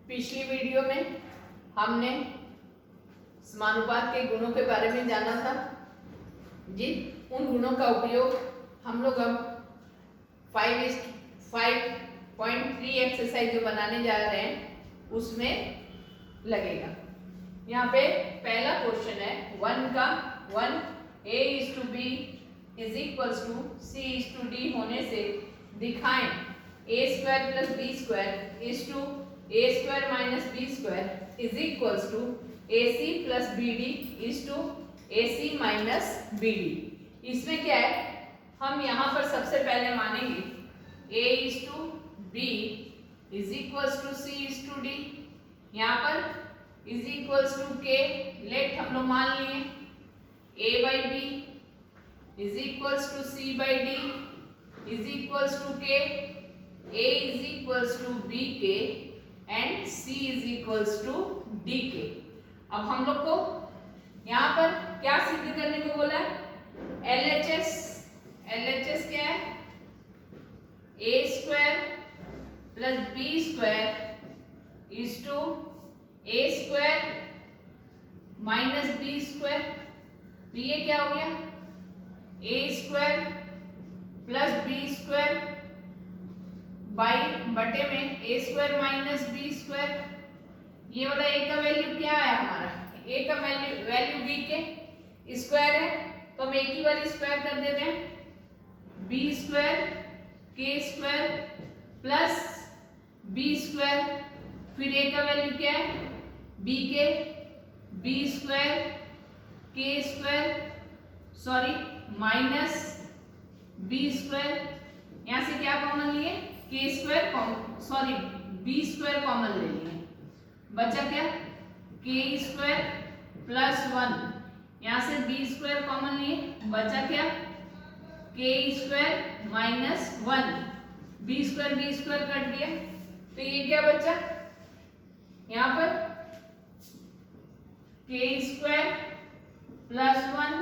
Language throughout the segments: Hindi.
पिछली वीडियो में हमने समानुपात के गुणों के बारे में जाना था। उन गुणों का उपयोग हम लोग अब 5.3 एक्सरसाइज जो बनाने जा रहे हैं उसमें लगेगा। यहाँ पे पहला क्वेश्चन है 1 a/b = c/d होने से दिखाएं a² + b² = a² - b² AC + BD AC - BD। इसमें क्या है, हम यहाँ पर सबसे पहले मानेंगे a/b = c/d। यहाँ पर = k लेट हम लोग मान लिए a/b = c/d = k, a = bk and c = dk। अब हम लोग को यहाँ पर क्या सिद्ध करने को बोला है? LHS क्या है? a² + b² = a² - b²। तो ये क्या हो गया? a² + b² बटे में a² - b²। ये वाला a का वैल्यू क्या है हमारा? a का वैल्यू b के स्क्वायर है, तो हम एक ही बार स्क्वायर कर देते हैं। b² k² प्लस b², फिर a का वैल्यू क्या है? b के b² k² माइनस b²। यहाँ से क्या कॉमन लिए? b² कॉमन ले लिए, बचा क्या? k² + 1। यहाँ से b² कॉमन लिए, बचा क्या? k² - 1। b² कट दिया, तो ये क्या बचा? यहाँ पर k² + 1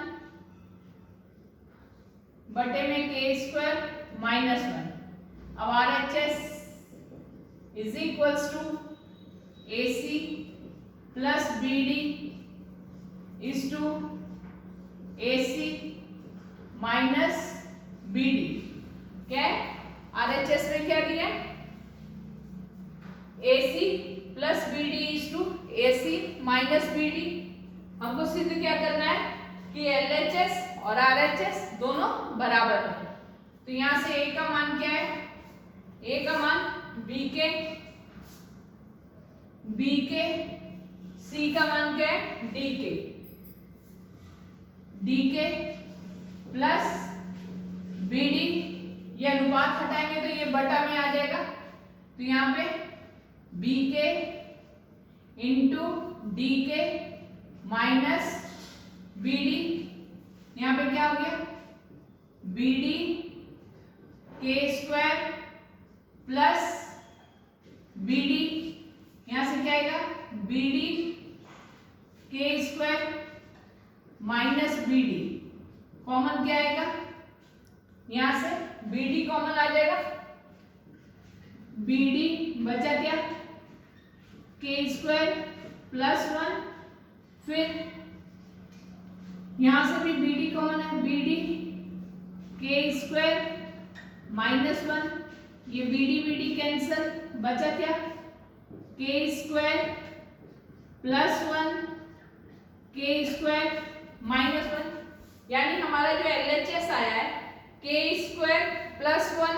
बटे में k² - 1। अब RHS = AC + BD AC - BD। क्या है? RHS में क्या दिया? AC + BD AC - BD। हमको सिद्ध क्या करना है कि LHS और RHS दोनों बराबर हैं। तो यहाँ से A का मान क्या है? A का मान BK, C का मान क्या है? DK plus BD। ये अनुपात हटाएंगे तो ये बटा में आ जाएगा, तो यहाँ पे BK × DK माइनस BD। यहाँ पे क्या हो गया? BD k² plus BD। यहाँ से क्या आएगा? BD k² minus BD। Common क्या आएगा? यहाँ से BD कॉमन आ जाएगा, BD बचा क्या? k² + 1। फिर यहाँ से भी BD कॉमन है, BD k² - 1। ये BD कैंसल, बचा क्या? k² + 1 k² - 1। यानी हमारा जो LHS आया है k² + 1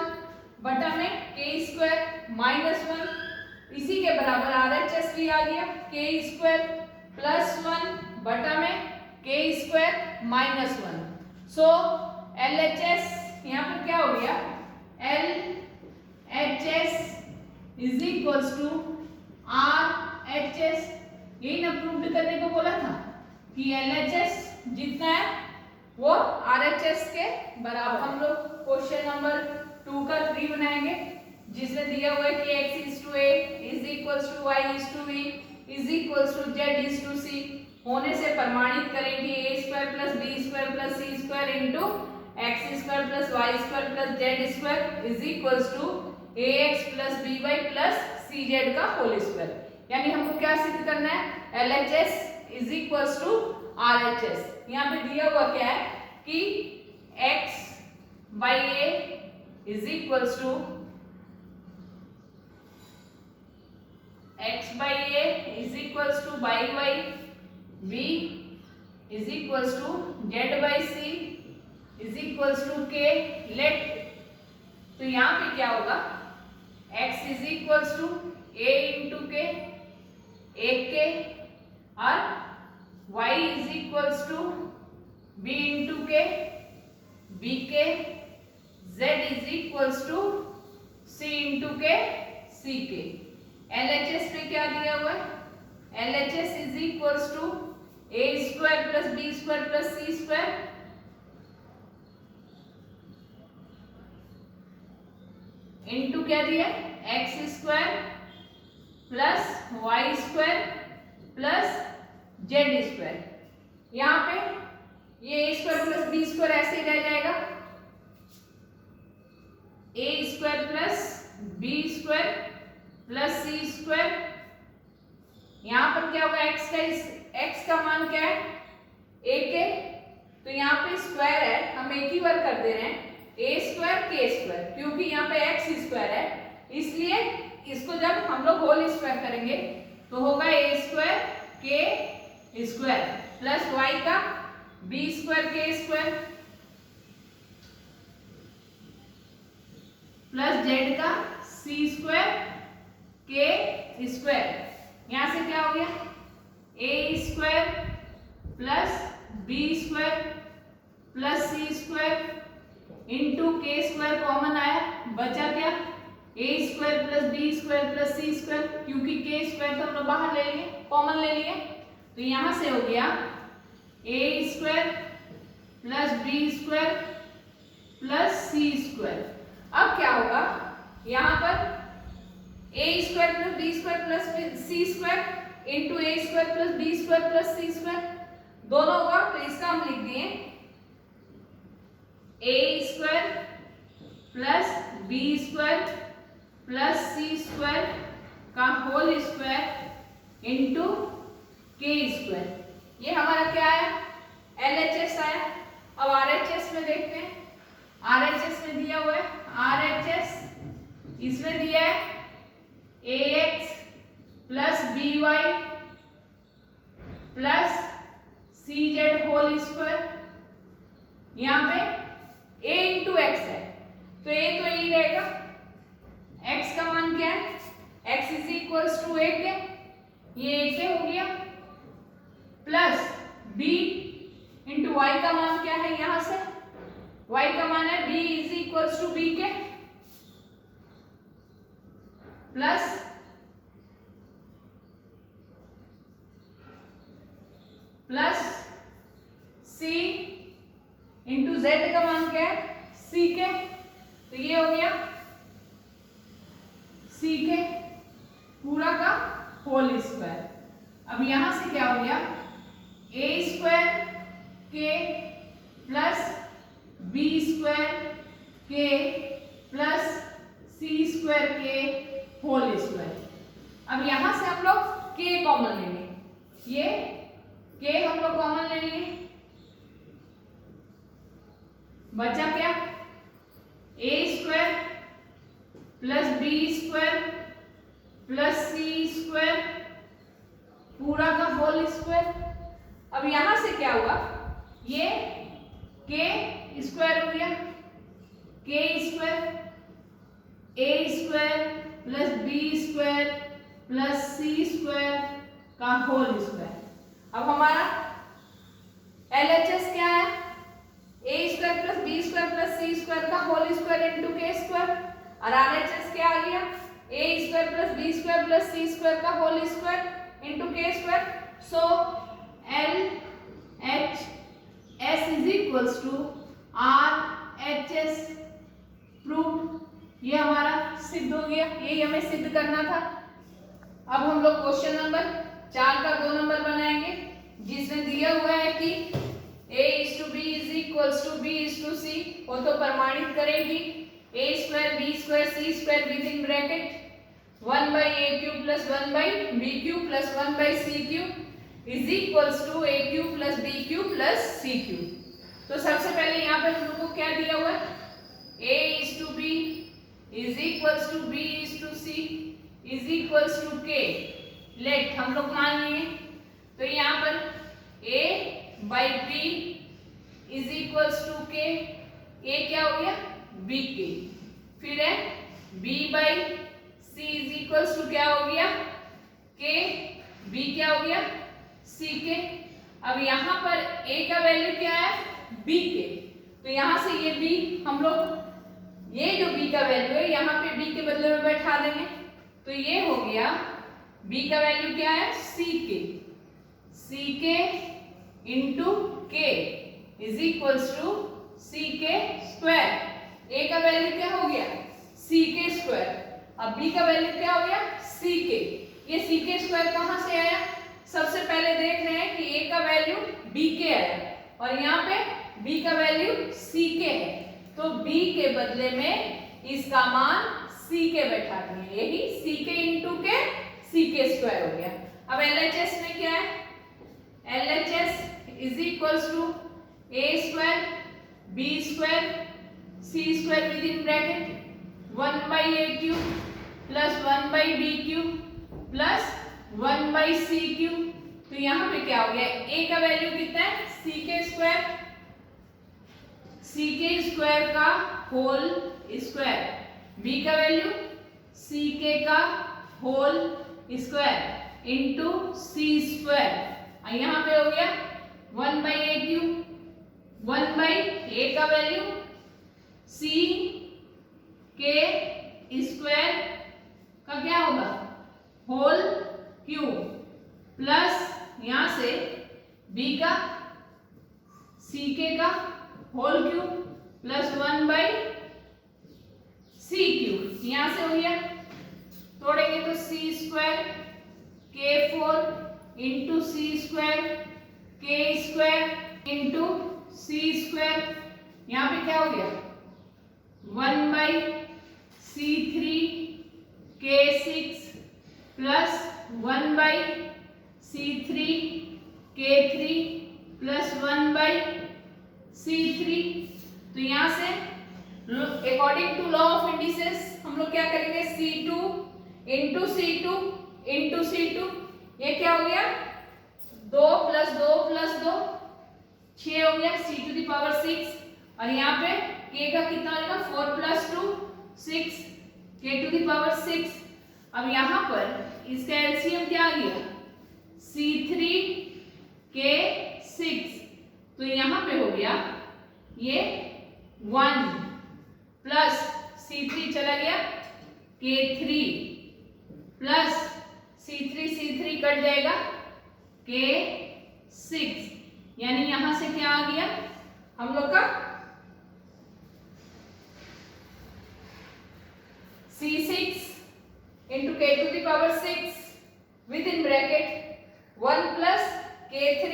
बटा में k² - 1। इसी के बराबर RHS भी आ गया, k² + 1 बटा में k² - 1। सो LHS यहाँ पर क्या हो गया? LHS = RHS। यही ना प्रूव करने को बोला था कि LHS जितना है वो RHS के बराबर। हम लोग क्वेश्चन नंबर 2 का 3 बनाएंगे, जिसमें दिया हुआ है कि x = a y = v z = c होने से प्रमाणित करें कि a² + b² + c² × x² + y² + z² = ax + by + cz का होल स्क्वायर। यानी हमको क्या सिद्ध करना है, LHS is equals to RHS। यहाँ पे दिया हुआ क्या है कि x by a is equals to x by a is equals to by b is equals to z by c is equals to k। Let तो यहाँ पे क्या होगा, x is equals to a into k, एक के, और y is equals to b into k, b k, z is equals to c into k, c के। LHS पे क्या दिया हुआ है, LHS is equals to a square plus b square plus c square into क्या दिया, x square plus y square plus z square. यहाँ पे ये a square plus b square ऐसे ही रह जाएगा, a square plus b square plus c square. यहाँ पर क्या होगा, एक्स का मान क्या है, एक है, तो यहाँ पे स्क्वायर है, हम एक ही बार कर दे रहे हैं, ए स्क्वायर के स्क्वायर, क्योंकि यहाँ पे एक्स स्क्वायर है इसलिए इसको जब हम लोग होल स्क्वायर करेंगे तो होगा ए square k square plus Y का B square k square plus Z का सी स्क्वायर के स्क्वायर। यहां से क्या हो गया, a square plus b square plus c square into k square common आया, बचा क्या, a square plus b square plus c square, क्योंकि के स्क्वायर तो हम लोग बाहर ले लिए, कॉमन ले लिए, तो यहां से हो गया a square plus b square plus c square. अब क्या होगा, यहां पर a square plus b square plus c square into a square plus b square plus c square दोनों होगा, तो इसका हम लिख दिए a square plus b square plus c square का whole square into k square. ये हमारा क्या आया, LHS आया। अब RHS में देखते हैं, RHS में दिया हुआ है, RHS इसमें दिया है AX plus BY plus CZ whole square. यहाँ पे a इंटू एक्स है तो a तो यही रहेगा, x का मान क्या है, x इज इक्वल्स टू एक है, ये एक हो गया, प्लस b इंटू वाई का मान क्या है, यहां से y का मान है b is equals to b k plus c into z का मान क्या है, सी के, तो ये हो गया सी के पूरा का होल स्क्वायर। अब यहां से क्या हो गया, ए स्क्वायर के प्लस बी स्क्वायर के प्लस सी स्क्वायर के होल स्क्वायर। अब यहां से हम लोग के कॉमन लेंगे, ये के हम लोग कॉमन ले लिए, बचा क्या, a square plus b square plus c square पूरा का होल स्क्वायर। अब यहां से क्या हुआ, ये के स्क्वायर हो गया, k square a square plus b square plus c square का होल स्क्वायर। अब हमारा LHS क्या है, a square plus b square plus c square का whole square into k square, और RHS क्या आ गया, a square plus b square plus c square का whole square into k square. So LHS is equals to RHS prove. ये हमारा सिद्ध हो गया, यही हमें सिद्ध करना था। अब हम लोग क्वेश्चन नंबर 4 का 2 नंबर बनाएंगे, जिसमें दिया हुआ है कि A/B is equals to B/C हो तो प्रमाणित करेगी A² B² C² with in bracket. 1 by a cube plus 1 by b cube plus 1 by c cube is equals to a cube plus b cube plus c cube। तो सबसे पहले यहाँ पर हम लोग को क्या दिया हुआ है, a is to b is equals to b is to c is equals to k। Let हम लोग मान लिए, तो यहाँ पर a by b is equals to k, a क्या हो गया b k, फिर है b by c is equals to क्या हो गया k, b क्या हो गया c k। अब यहाँ पर a का वैल्यू क्या है b के, तो यहाँ से ये b हम लोग ये जो b का वैल्यू है यहाँ पे b के बदले में बैठा देंगे, तो ये हो गया b का वैल्यू क्या है c k into k is equals to c k square. a का वैल्यू क्या हो गया c k स्क्वायर, अब b का वैल्यू क्या हो गया c k। ये c k स्क्वायर कहाँ से आया, सबसे पहले देख रहे हैं कि a का वैल्यू b k आया और यहाँ पे b का वैल्यू c k है, तो b के बदले में इसका मान c k बैठा दिए, यही c k into k c k square हो गया। अब LHS में क्या है, LHS is equals to a square b square c square within bracket 1 by a cube plus 1 by b cube plus 1 by c cube. तो यहाँ पे क्या हो गया, a का वैल्यू कितना है c k स्क्वायर का होल स्क्वायर, b का वैल्यू c k का whole square into c square. यहाँ पे हो गया 1 by a cube, 1 by a का वैल्यू c k स्क्वायर का क्या होगा होल क्यूब प्लस यहाँ से b का c k का whole cube plus 1 by c cube. यहाँ से हो गया, तोड़ेंगे तो c स्क्वायर k4 into c square k square into c square. यहाँ पे क्या हो गया 1 by c3 k6 plus 1 by c3 k3 plus 1 by c3। तो यहाँ से according to law of indices हम लोग क्या करेंगे c2 into c2 into c2, ये क्या हो गया 2 प्लस 2 प्लस 2 6 हो गया c टू द पावर 6 और यहाँ पे k का कितना हो जाएगा 4 plus 2 6 k to the power 6। अब यहाँ पर इसका एलसीएम क्या आ गया c3 k6, तो यहाँ पे हो गया ये 1 प्लस c3 चला गया k3 प्लस c3 कट जाएगा k6, यानी यहां से क्या आ गया हम लोग का c6 into k to the power 6 within bracket 1 plus k3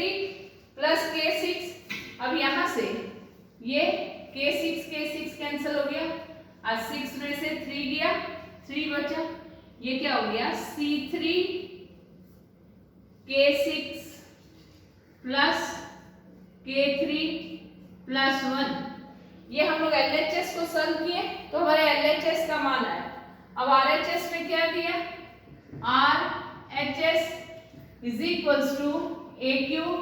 plus k6। अब यहां से ये k6 कैंसिल हो गया और 6 में से 3 गया 3 बचा, ये क्या हो गया c3 k6 plus k3 plus 1। ये हम लोग LHS को सॉल्व किए तो हमारे LHS का मान आया। अब RHS में क्या दिया RHS is equals to a cube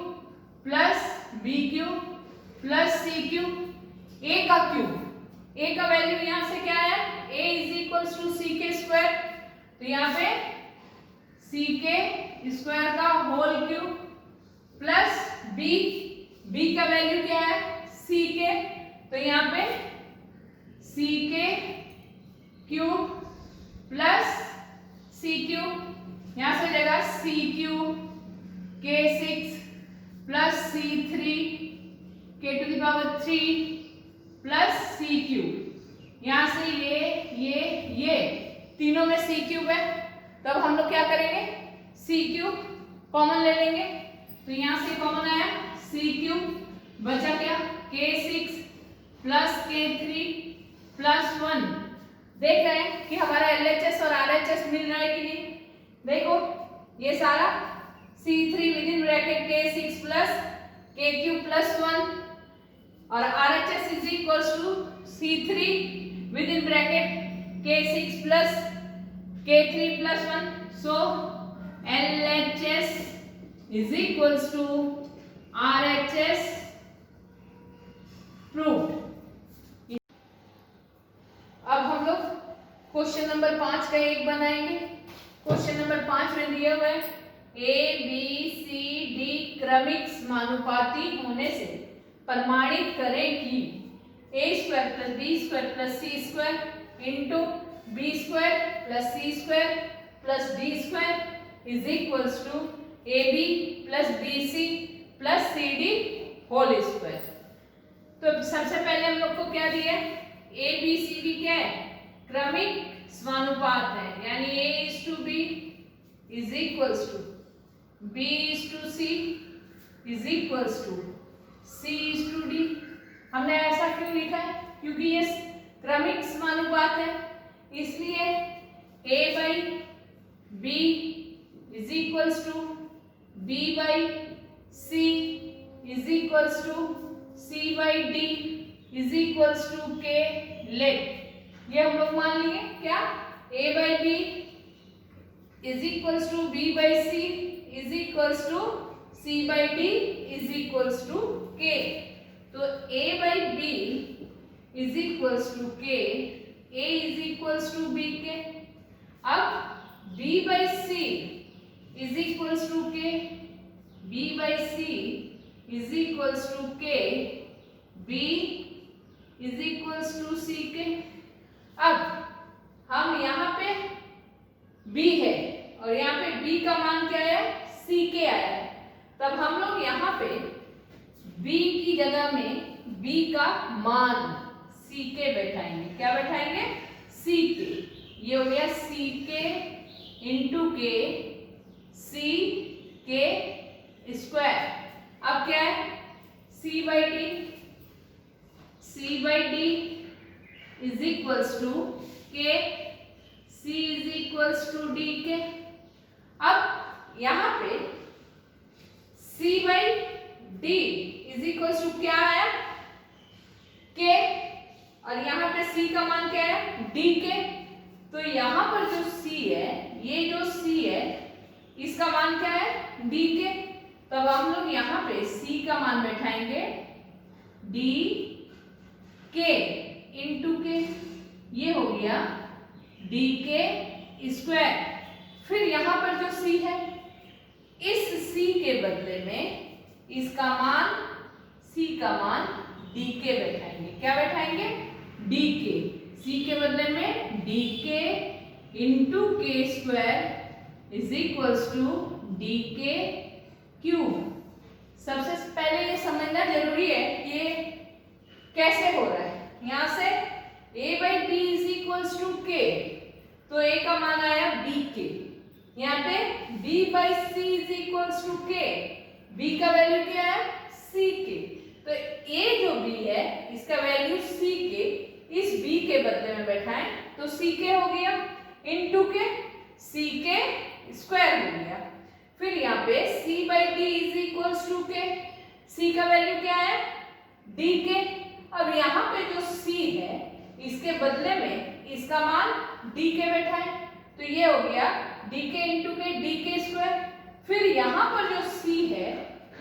plus b cube plus c cube, a का क्यूब, a का वैल्यू यहाँ से क्या है a is equals to c k square, तो यहाँ पे c k स्क्वायर का होल क्यूब प्लस b का वैल्यू क्या है c k, तो यहाँ पे c k cube plus c cube, यहाँ से हो जाएगा c cube k6 plus c3 k to the power 3 plus c cube. यहाँ से ये तीनों में c क्यूब है, तब हम लोग क्या करेंगे c क्यूब कॉमन ले लेंगे, तो यहाँ से कॉमन आया c क्यूब, बचा क्या k6 प्लस k3 प्लस 1 देख रहे हैं कि हमारा LHS और RHS मिल रहा है कि नहीं। देखो ये सारा C3 within bracket K6 plus KQ plus 1 और RHS is equals to C3 within bracket K6 plus K3 plus 1, so LHS is equals to RHS proved. अब हम लोग क्वेश्चन नंबर 5 का एक बनाएंगे। क्वेश्चन नंबर 5 में दिया हुआ है ABCD क्रमिक समानुपाती होने से प्रमाणित करें कि a² + b² + c² into b² + c² + d² is equals to ab + bc + cd whole square. तो सबसे पहले हम लोग को क्या दिया है, ABCD क्या है, क्रमिक समानुपात है, यानी A:B is equals to B:C is equals to C:D। हमने ऐसा क्यों लिखा है, क्योंकि ये क्रमिक समानुपात है, इसलिए A/B is equals to B/C is equals to C/D is equals to K। Let ये हम लोग मान लिए क्या, A/B is equals to B/C is equals to C/D is equals to K। तो A/B is equals to K, A is equals to B k. अब B/C is equals to K, B/C is equals to K, B is equals to C k. अब हम यहाँ पे B है और यहाँ पे B का मान क्या है, C के आया है, तब हम लोग यहाँ पे B की जगह में B का मान C के बैठाएंगे। क्या बैठाएंगे, C के। ये हो गया C के इंटू के C के स्क्वायर। अब क्या है, C/D is equals to K, C is equals to D k. अब यहाँ पे C/D इज इक्वल्स टू क्या है, K, और यहाँ पे C का मान क्या है, D के। तो यहाँ पर जो C है, ये जो C है इसका मान क्या है, D के। तब हम लोग यहाँ पे C का मान बैठाएंगे D K इंटू के, ये हो गया D के स्क्वायर। फिर यहाँ पर जो C है, इस C के बदले में इसका मान, C का मान D के बैठाएंगे। क्या बैठाएंगे, D के। C के बदले में D k into k square is equals to D k cube. सबसे पहले ये समझना जरूरी है ये कैसे हो रहा है। यहाँ से A/B is equals to K, तो A का मान आया B के। यहाँ पे B/C is equals to K, B का वैल्यू क्या है, C के। तो A जो B है इसका वैल्यू C के, इस B के बदले में बैठाएं तो C के हो गया इंटू के C के स्क्वायर हो गया। फिर यहाँ पे C/D is equals to K, C का वैल्यू क्या है, D के। अब यहाँ पे जो C है इसके बदले में इसका मान D के बैठाएं, तो ये हो गया D के इंटू के D के स्क्वायर। फिर यहाँ पर जो C है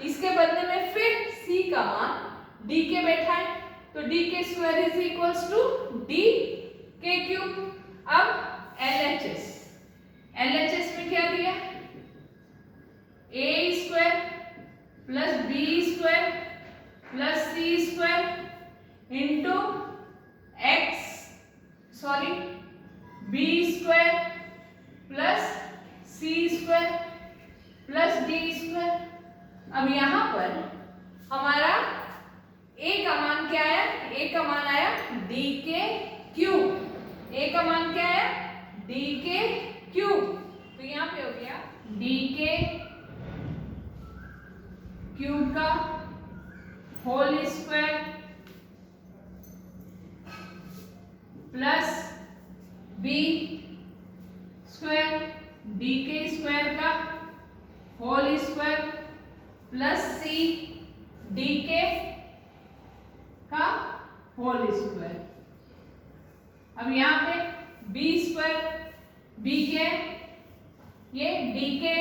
इसके बदले में फिर C का मान D के बैठाएं, तो D k square is equals to D k cube. अब LHS में क्या दिया, A² plus B² plus C² into B² plus C² plus D²। अब यहाँ पर हमारा A का मान क्या आया, A का मान आया D के क्यूब। A का मान क्या है, D के क्यूब। तो यहाँ पे हो गया D के क्यूब का whole square plus b square d के स्क्वायर का whole square plus C D के का होल स्क्वायर। अब यहाँ पे बी स्क्वायर बी के ये डी के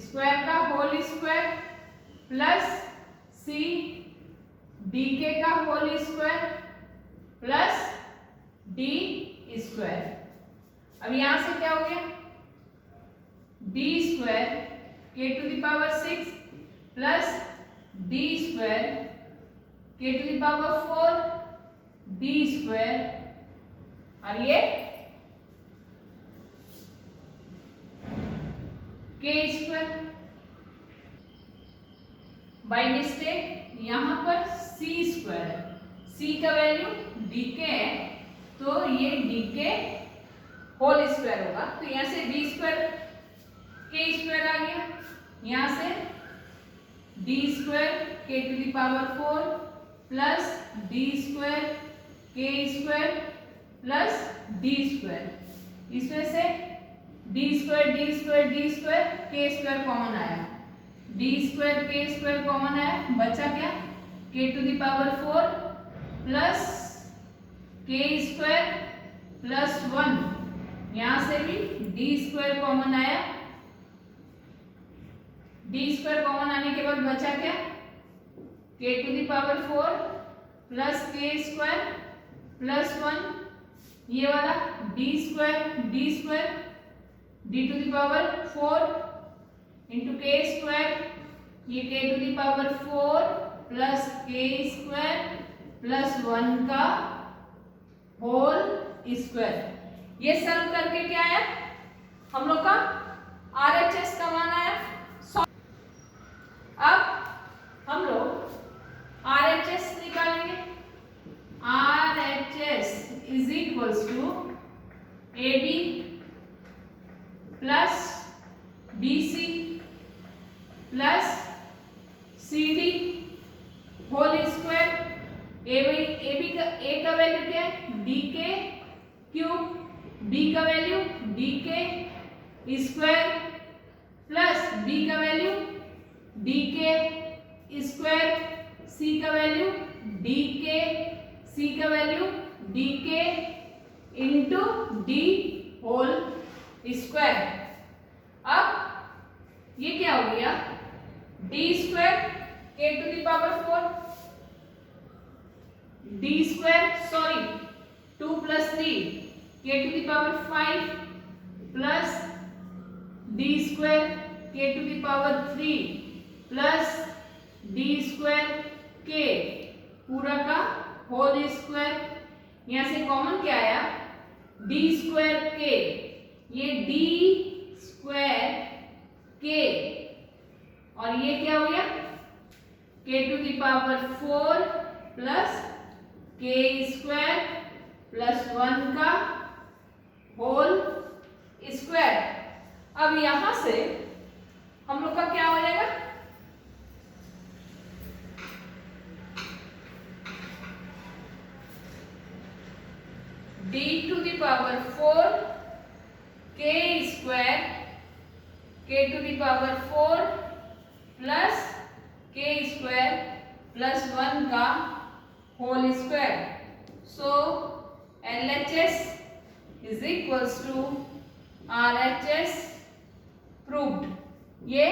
स्क्वायर का whole square plus C D के का whole square plus D square. अब यहां से क्या हो गया डी स्क्वायर के टू द पावर 6 प्लस डी स्क्वायर के to the power 4 D square और ये के स्क्वायर। बाय मिस्टेक यहां पर सी स्क्वायर है, सी का वैल्यू डी के है तो ये डी के होल स्क्वायर होगा। तो यहां से डी स्क्वायर के स्क्वायर आ गया, यहां से डी स्क्वायर के to the power 4 plus D square k square plus D square. इसमें से d square d square d square k square common आया, d square k square common आया, बचा क्या k to the power 4 plus k square plus 1। यहां से भी डी स्क्वायर कॉमन आया, डी स्क्वायर कॉमन आने के बाद बचा क्या k to the power 4 plus k square plus 1। ये वाला d square d to the power 4 into k square, ये k to the power 4 plus k square plus 1 का होल स्क्वायर। ये सम करके क्या आया हम लोग का RHS का मान आया। अब हम लोग RHS निकालेंगे, RHS is equals to AB plus BC plus CD whole square. A का वैल्यू क्या है डी के क्यूब, बी का वैल्यू डी के स्क्वायर प्लस बी का वैल्यू डी के स्क्वायर, सी का वैल्यू डी के, सी का वैल्यू डी के इंटू डी होल स्क्वायर। अब ये क्या हो गया डी स्क्वायर के to the power 4 D square sorry 2 plus 3 के to the power 5 plus D square के to the power 3 plus D square k पूरा का होल स्क्वायर। यहां से कॉमन क्या आया डी स्क्वायर के, ये डी स्क्वायर के और ये क्या हो गया के to the power 4 plus k square plus 1 का होल स्क्वायर। अब यहां से हम लोग का क्या हो जाएगा D to the power 4 k square के to the power 4 plus k square plus 1 का whole square. So LHS is equals to RHS proved। ये